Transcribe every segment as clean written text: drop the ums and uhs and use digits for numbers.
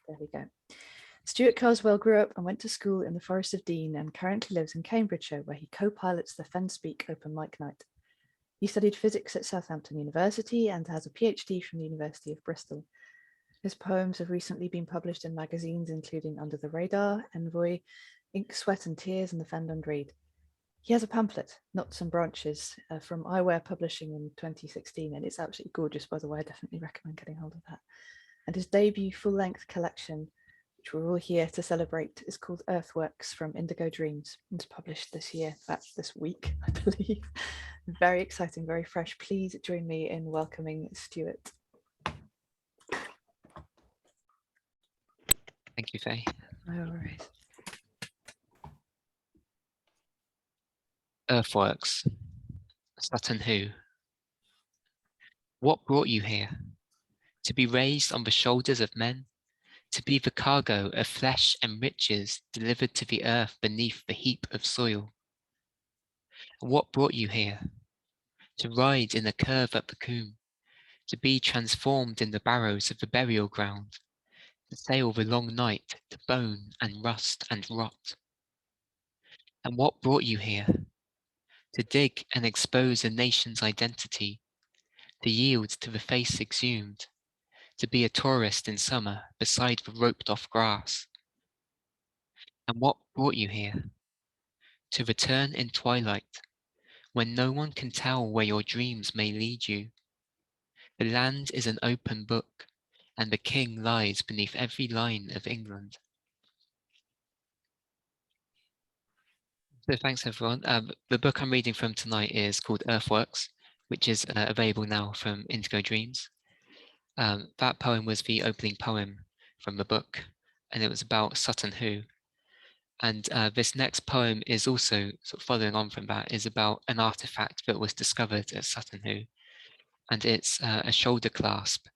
There we go. Stewart Carswell grew up and went to school in the Forest of Dean and currently lives in Cambridgeshire, where he co-pilots the Fen Speak open mic night. He studied physics at Southampton University and has a PhD from the University of Bristol. His poems have recently been published in magazines including Under the Radar, Envoy, Ink, Sweat and Tears, and the Fen and Read. He has a pamphlet, Knots and Branches, from Eyewear Publishing in 2016, and it's absolutely gorgeous, by the way. I definitely recommend getting hold of that. And his debut full-length collection, which we're all here to celebrate, is called Earthworks from Indigo Dreams. It's published this year, that's this week, I believe. Very exciting, very fresh. Please join me in welcoming Stewart. Thank you, Fay. No worries. Earthworks, Sutton Hoo. What brought you here? To be raised on the shoulders of men? To be the cargo of flesh and riches delivered to the earth beneath the heap of soil? And what brought you here? To ride in a curve up the coombe? To be transformed in the barrows of the burial ground? To sail the long night to bone and rust and rot? And what brought you here? To dig and expose a nation's identity, to yield to the face exhumed, to be a tourist in summer beside the roped-off grass. And what brought you here? To return in twilight, when no one can tell where your dreams may lead you. The land is an open book, and the king lies beneath every line of England. So thanks, everyone. The book I'm reading from tonight is called Earthworks, which is available now from Indigo Dreams. That poem was the opening poem from the book, and it was about Sutton Hoo. And this next poem is also sort of following on from that, is about an artifact that was discovered at Sutton Hoo. And it's a shoulder clasp,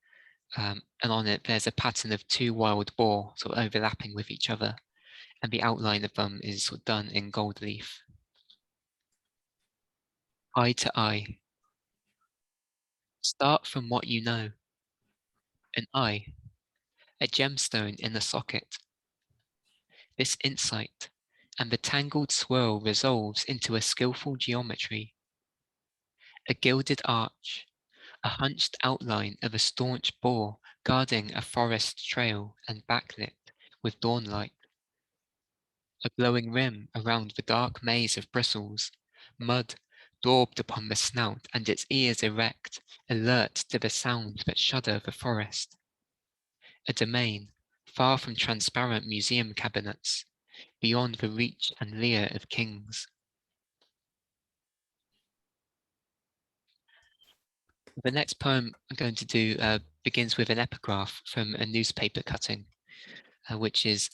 and on it there's a pattern of two wild boar sort of overlapping with each other, and the outline of them is sort of done in gold leaf. Eye to eye. Start from what you know. An eye, a gemstone in a socket. This insight and the tangled swirl resolves into a skillful geometry. A gilded arch, a hunched outline of a staunch boar guarding a forest trail and backlit with dawnlight. A glowing rim around the dark maze of bristles, mud daubed upon the snout and its ears erect, alert to the sounds that shudder the forest. A domain, far from transparent museum cabinets, beyond the reach and leer of kings. The next poem I'm going to do begins with an epigraph from a newspaper cutting, which is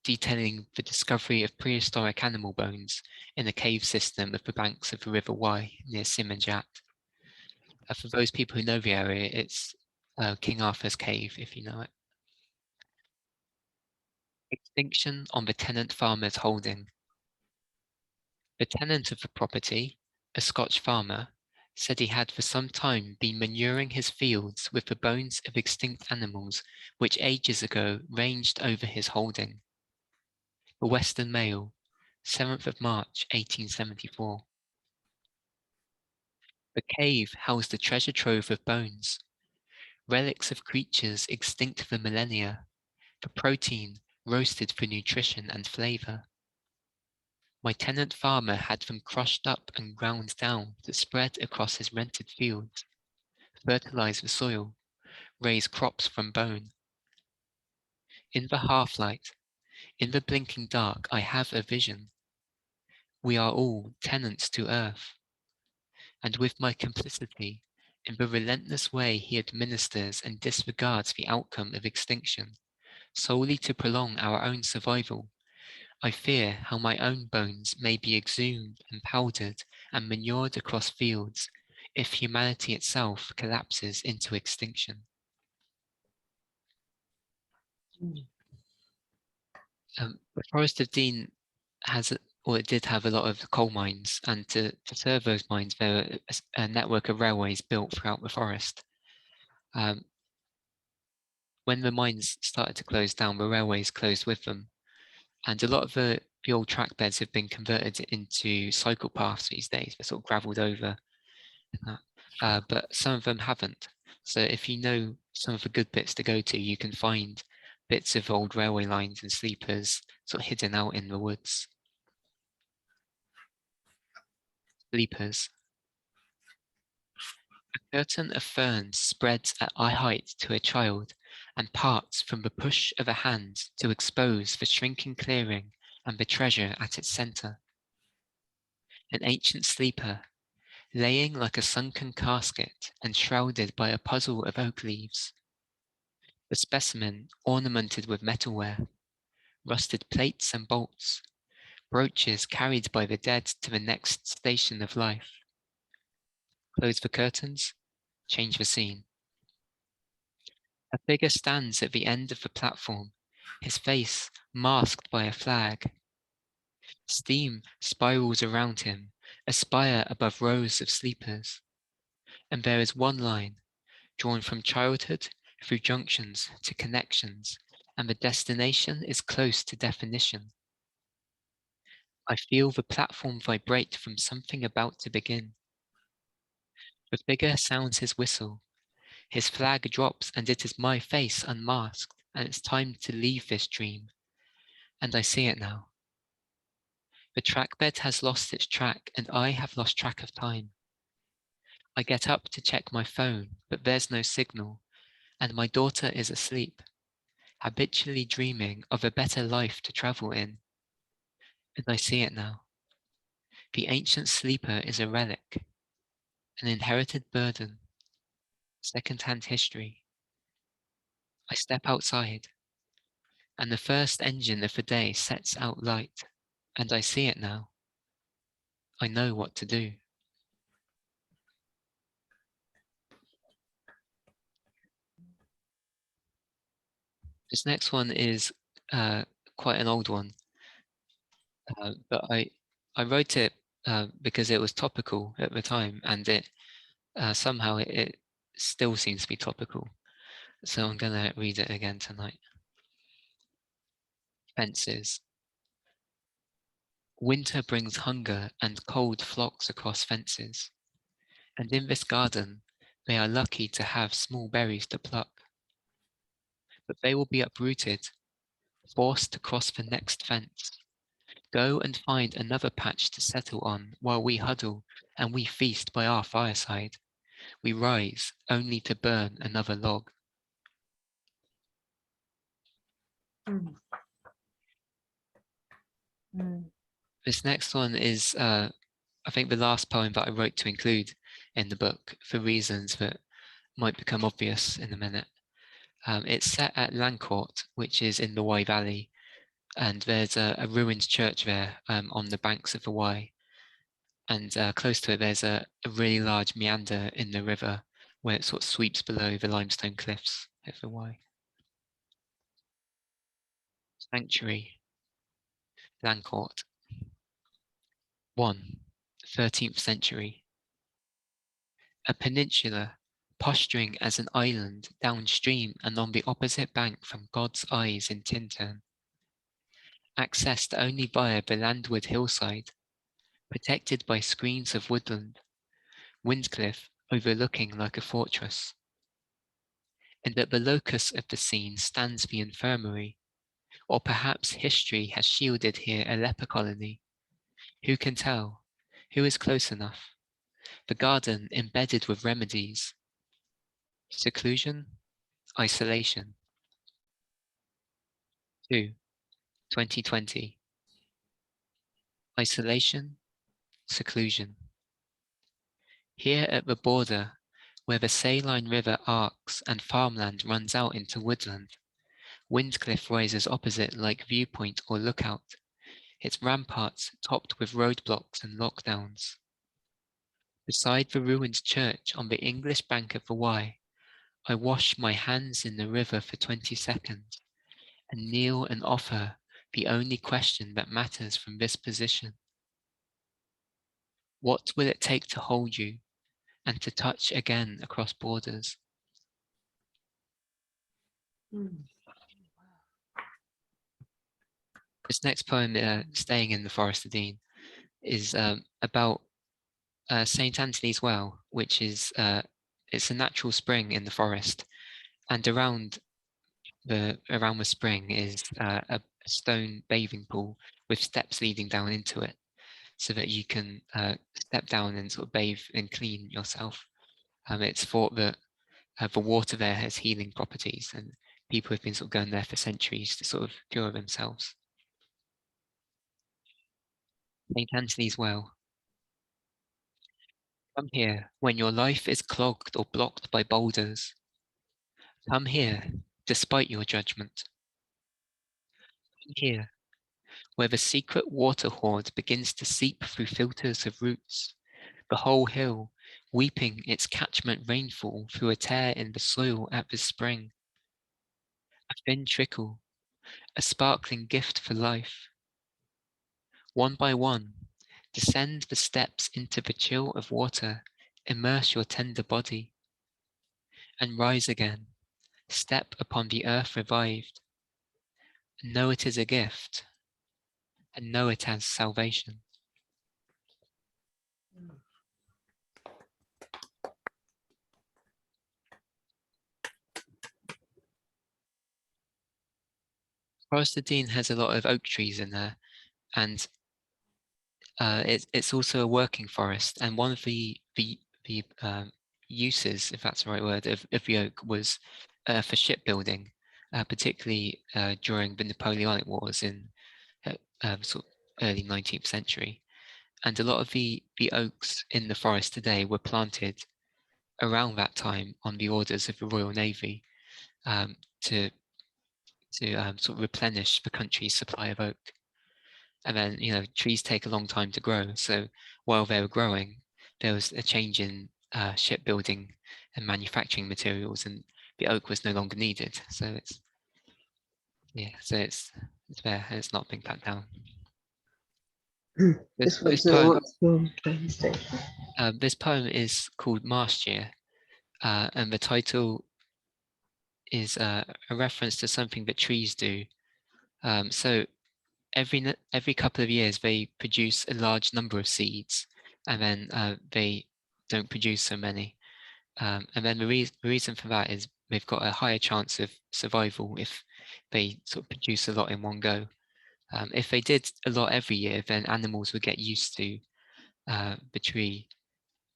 detailing the discovery of prehistoric animal bones in a cave system of the banks of the River Wye near Simanjat. For those people who know the area, it's King Arthur's cave, if you know it. Extinction on the tenant farmer's holding. The tenant of the property, a Scotch farmer, said he had for some time been manuring his fields with the bones of extinct animals which ages ago ranged over his holding. The Western Mail, 7th of March, 1874. The cave housed a treasure trove of bones, relics of creatures extinct for millennia, for protein roasted for nutrition and flavor. My tenant farmer had them crushed up and ground down to spread across his rented fields, fertilize the soil, raise crops from bone. In the half-light, in the blinking dark, I have a vision. We are all tenants to earth. And with my complicity, in the relentless way he administers and disregards the outcome of extinction, solely to prolong our own survival, I fear how my own bones may be exhumed and powdered and manured across fields if humanity itself collapses into extinction. The Forest of Dean has, or it did have a lot of coal mines, and to serve those mines, there are a network of railways built throughout the forest. When the mines started to close down, the railways closed with them. And a lot of the old track beds have been converted into cycle paths these days. They're sort of gravelled over, but some of them haven't. So if you know some of the good bits to go to, you can find bits of old railway lines and sleepers sort of hidden out in the woods. Sleepers. A curtain of ferns spreads at eye height to a child and parts from the push of a hand to expose the shrinking clearing and the treasure at its centre. An ancient sleeper, laying like a sunken casket and shrouded by a puzzle of oak leaves. The specimen ornamented with metalware, rusted plates and bolts, brooches carried by the dead to the next station of life. Close the curtains, change the scene. A figure stands at the end of the platform, his face masked by a flag. Steam spirals around him, a spire above rows of sleepers. And there is one line, drawn from childhood through junctions to connections, and the destination is close to definition. I feel the platform vibrate from something about to begin. The figure sounds his whistle. His flag drops, and it is my face unmasked, and it's time to leave this dream. And I see it now. The trackbed has lost its track, and I have lost track of time. I get up to check my phone, but there's no signal, and my daughter is asleep, habitually dreaming of a better life to travel in. And I see it now. The ancient sleeper is a relic, an inherited burden, second-hand history. I step outside, and the first engine of the day sets out light, and I see it now. I know what to do. This next one is quite an old one, but I wrote it because it was topical at the time, and it somehow it still seems to be topical. So I'm going to read it again tonight. Fences. Winter brings hunger and cold flocks across fences, and in this garden they are lucky to have small berries to pluck. But they will be uprooted, forced to cross the next fence, go and find another patch to settle on while we huddle and we feast by our fireside. We rise only to burn another log. Mm. Mm. This next one is, I think, the last poem that I wrote to include in the book for reasons that might become obvious in a minute. It's set at Lancourt, which is in the Wye Valley, and there's a ruined church there on the banks of the Wye. And close to it, there's a really large meander in the river where it sort of sweeps below the limestone cliffs of the Wye. Sanctuary, Lancourt. 1. 13th century. A peninsula, posturing as an island downstream and on the opposite bank from God's eyes in Tintern. Accessed only via the landward hillside, protected by screens of woodland, Windcliff overlooking like a fortress. And at the locus of the scene stands the infirmary, or perhaps history has shielded here a leper colony. Who can tell? Who is close enough? The garden embedded with remedies. Seclusion, isolation. 2. 2020. Isolation, seclusion. Here at the border, where the saline river arcs and farmland runs out into woodland, Windcliff rises opposite like viewpoint or lookout, its ramparts topped with roadblocks and lockdowns. Beside the ruined church on the English bank of the Wye, I wash my hands in the river for 20 seconds and kneel and offer the only question that matters from this position. What will it take to hold you and to touch again across borders? This next poem, Staying in the Forest of Dean, is about St. Anthony's Well, which is it's a natural spring in the forest, and around the spring is a stone bathing pool with steps leading down into it, so that you can step down and sort of bathe and clean yourself. It's thought that the water there has healing properties, and people have been sort of going there for centuries to sort of cure themselves. St. Anthony's Well. Come here when your life is clogged or blocked by boulders. Come here, despite your judgment. Come here, where the secret water hoard begins to seep through filters of roots, the whole hill weeping its catchment rainfall through a tear in the soil at the spring. A thin trickle, a sparkling gift for life. One by one, descend the steps into the chill of water, immerse your tender body, and rise again, step upon the earth revived, and know it is a gift, and know it as salvation. Forest of Dean has a lot of oak trees in there, and it's also a working forest. And one of the uses, if that's the right word, of the oak was for shipbuilding, particularly during the Napoleonic Wars in sort of early 19th century. And a lot of the oaks in the forest today were planted around that time on the orders of the Royal Navy to sort of replenish the country's supply of oak. And then, trees take a long time to grow. So while they were growing, there was a change in shipbuilding and manufacturing materials, and the oak was no longer needed. So it's there, and it's not being cut down. This poem is called Mast, and the title is a reference to something that trees do. So every couple of years they produce a large number of seeds, and then they don't produce so many. And then the reason for that is they've got a higher chance of survival if they sort of produce a lot in one go. If they did a lot every year, then animals would get used to the tree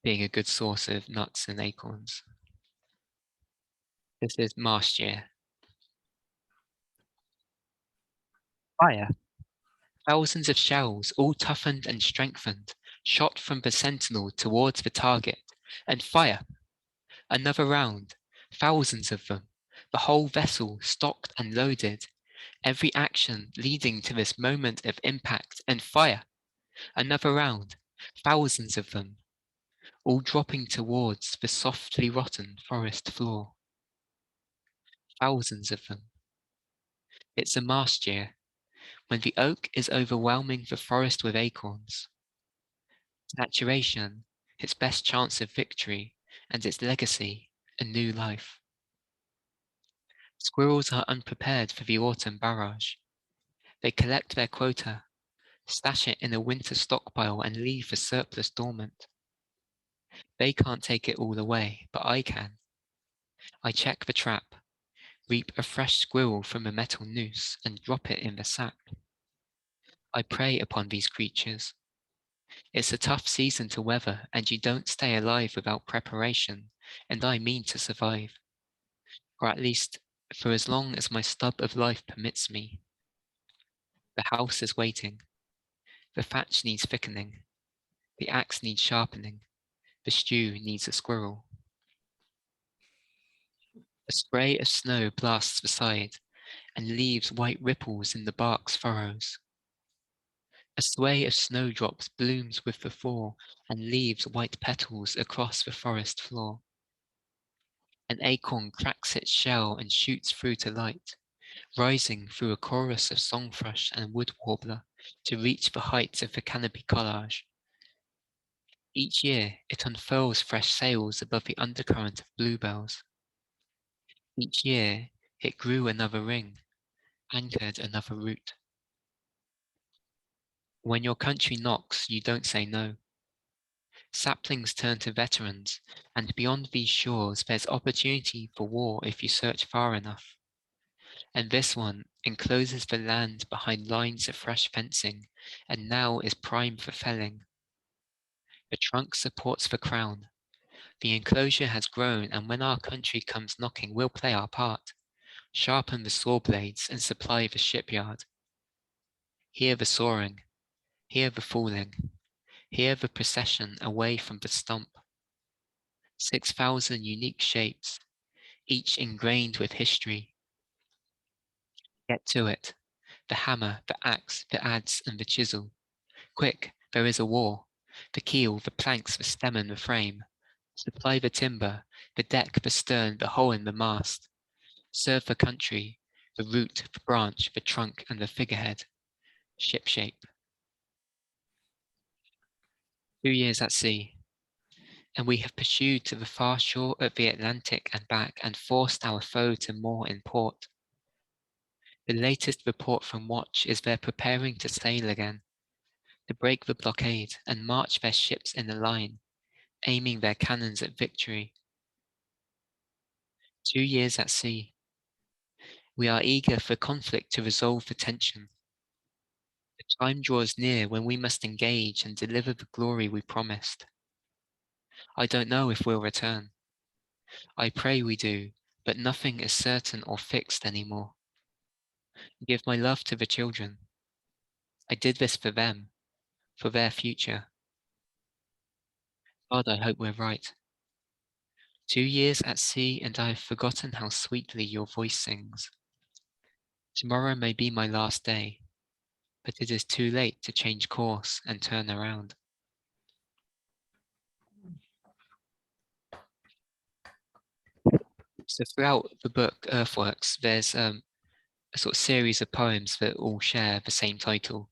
being a good source of nuts and acorns. This is Mast. Fire. Thousands of shells, all toughened and strengthened, shot from the sentinel towards the target, and fire. Another round, thousands of them, the whole vessel stocked and loaded, every action leading to this moment of impact, and fire. Another round, thousands of them, all dropping towards the softly rotten forest floor. Thousands of them. It's a Mast year, when the oak is overwhelming the forest with acorns. Saturation, its best chance of victory, and its legacy, a new life. Squirrels are unprepared for the autumn barrage. They collect their quota, stash it in a winter stockpile, and leave the surplus dormant. They can't take it all away, but I can. I check the trap, reap a fresh squirrel from a metal noose, and drop it in the sack. I prey upon these creatures. It's a tough season to weather, and you don't stay alive without preparation, and I mean to survive. Or at least for as long as my stub of life permits me. The house is waiting. The thatch needs thickening. The axe needs sharpening. The stew needs a squirrel. A spray of snow blasts the side and leaves white ripples in the bark's furrows. A sway of snowdrops blooms with the thaw and leaves white petals across the forest floor. An acorn cracks its shell and shoots through to light, rising through a chorus of song thrush and wood warbler to reach the heights of the canopy collage. Each year it unfurls fresh sails above the undercurrent of bluebells. Each year It grew another ring, anchored another root. When your country knocks, you don't say no. Saplings turn to veterans, and beyond these shores there's opportunity for war if you search far enough. And this one encloses the land behind lines of fresh fencing, and now is prime for felling. The trunk supports the crown. The enclosure has grown, and when our country comes knocking, we'll play our part. Sharpen the saw blades and supply the shipyard. Hear the soaring, hear the falling, hear the procession away from the stump. 6,000 unique shapes, each ingrained with history. Get to it. The hammer, the axe, the adze, and the chisel. Quick, there is a war. The keel, the planks, the stem, and the frame. Supply the timber, the deck, the stern, the hull, and the mast. Serve the country, the root, the branch, the trunk, and the figurehead. Shipshape. 2 years at sea, and we have pursued to the far shore of the Atlantic and back, and forced our foe to moor in port. The latest report from watch is they're preparing to sail again, to break the blockade and march their ships in a line, aiming their cannons at victory. 2 years at sea. We are eager for conflict to resolve the tension. The time draws near when we must engage and deliver the glory we promised. I don't know if we'll return. I pray we do, but nothing is certain or fixed anymore. Give my love to the children. I did this for them, for their future. God, I hope we're right. 2 years at sea, and I have forgotten how sweetly your voice sings. Tomorrow may be my last day, but it is too late to change course and turn around. So throughout the book, Earthworks, there's a sort of series of poems that all share the same title.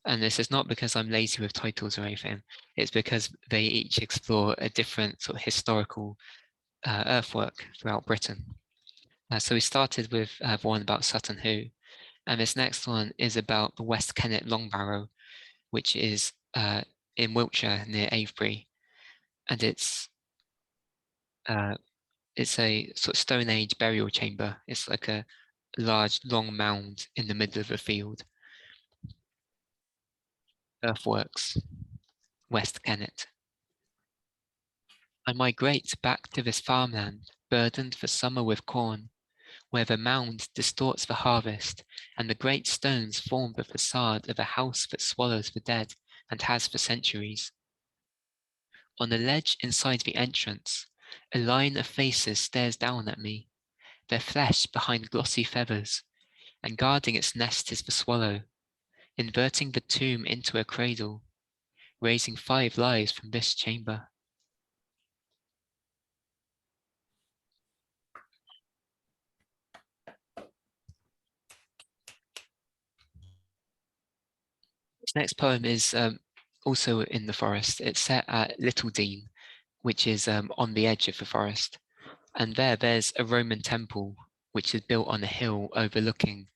And this is not because I'm lazy with titles or anything. It's because they each explore a different sort of historical earthwork throughout Britain. So we started with one about Sutton Hoo, and this next one is about the West Kennett Long Barrow, which is in Wiltshire near Avebury, and it's a sort of Stone Age burial chamber. It's like a large, long mound in the middle of a field. Earthworks, West Kennett. I migrate back to this farmland, burdened for summer with corn, where the mound distorts the harvest, and the great stones form the facade of a house that swallows the dead and has for centuries. On a ledge inside the entrance, a line of faces stares down at me, their flesh behind glossy feathers, and guarding its nest is the swallow, inverting the tomb into a cradle, raising 5 lives from this chamber. This next poem is also in the forest. It's set at Little Dean, which is on the edge of the forest. And there's a Roman temple, which is built on a hill overlooking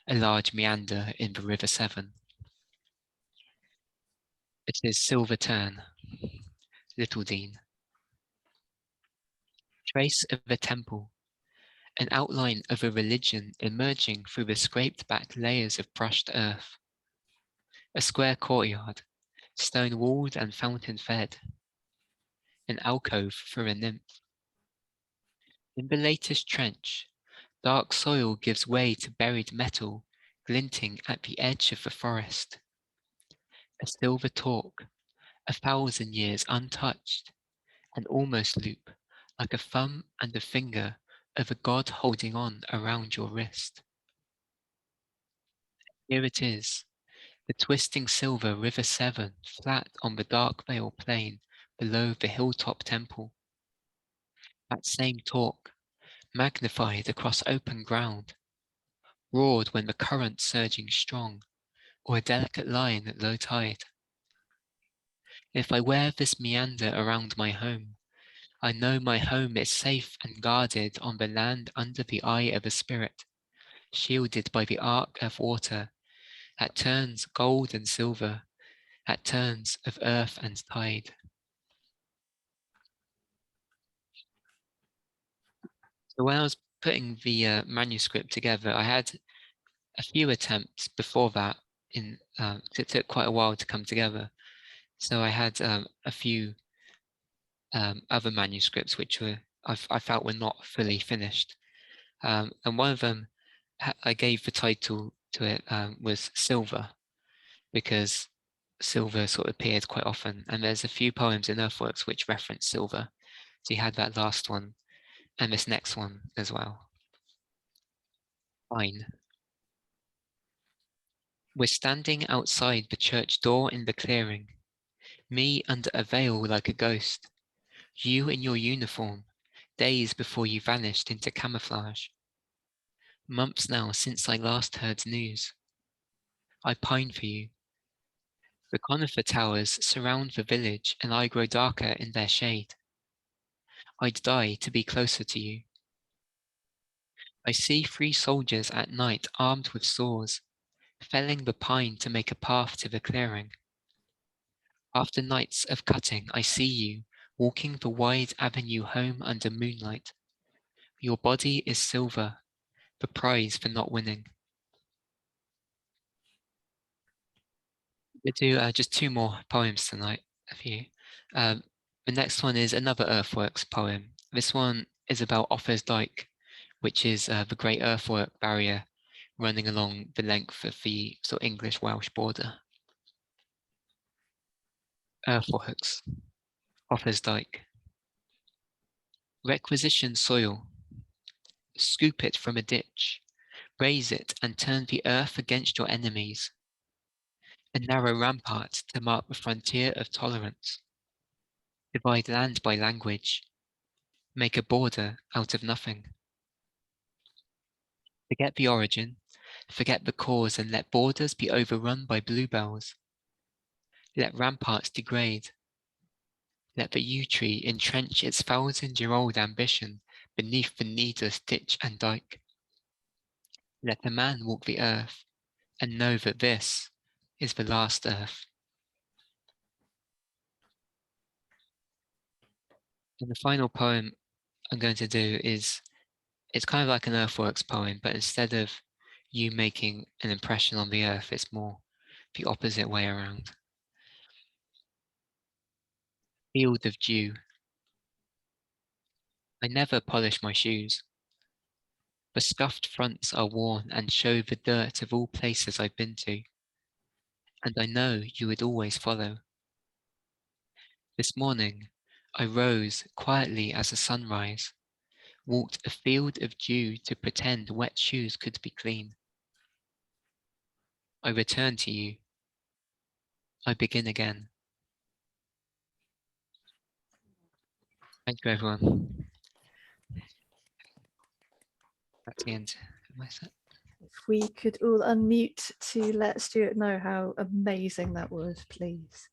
a large meander in the River Severn. It is Silver Tern, Little Dean. Trace of a temple, an outline of a religion emerging through the scraped back layers of brushed earth. A square courtyard, stone walled and fountain fed. An alcove for a nymph. In the latest trench, dark soil gives way to buried metal glinting at the edge of the forest. A silver torque, 1,000 years untouched, an almost loop, like a thumb and a finger of a god holding on around your wrist. Here it is, the twisting silver River Severn, flat on the dark vale plain below the hilltop temple. That same torque, magnified across open ground, roared when the current surging strong, or a delicate line at low tide. If I wear this meander around my home, I know my home is safe and guarded on the land under the eye of a spirit, shielded by the arc of water, at turns gold and silver, at turns of earth and tide. So when I was putting the manuscript together, I had a few attempts before that. It took quite a while to come together. So I had a few other manuscripts which I felt were not fully finished. And one of them, I gave the title to it was Silver, because silver sort of appeared quite often. And there's a few poems in Earthworks which reference silver. So you had that last one and this next one as well. Fine. We're standing outside the church door in the clearing, me under a veil like a ghost, you in your uniform, days before you vanished into camouflage. Months now since I last heard news. I pine for you. The conifer towers surround the village and I grow darker in their shade. I'd die to be closer to you. I see 3 soldiers at night armed with saws, felling the pine to make a path to the clearing. After nights of cutting, I see you, walking the wide avenue home under moonlight. Your body is silver, the prize for not winning. We'll do just 2 more poems tonight, a few. The next one is another Earthworks poem. This one is about Offa's Dyke, which is the great earthwork barrier running along the length of the sort of English-Welsh border. Earthworks, Offa's Dyke. Requisition soil. Scoop it from a ditch, raise it and turn the earth against your enemies. A narrow rampart to mark the frontier of tolerance. Divide land by language. Make a border out of nothing. Forget the origin, forget the cause, and let borders be overrun by bluebells. Let ramparts degrade. Let the yew tree entrench its 1,000-year-old ambition beneath the needless ditch and dike. Let the man walk the earth and know that this is the last earth. And the final poem I'm going to do is, it's kind of like an Earthworks poem, but instead of you making an impression on the earth, it's more the opposite way around. Field of dew. I never polish my shoes. The scuffed fronts are worn and show the dirt of all places I've been to. And I know you would always follow. This morning, I rose quietly as a sunrise, walked a field of dew to pretend wet shoes could be clean. I return to you. I begin again. Thank you, everyone. That's the end of my set. If we could all unmute to let Stuart know how amazing that was, please.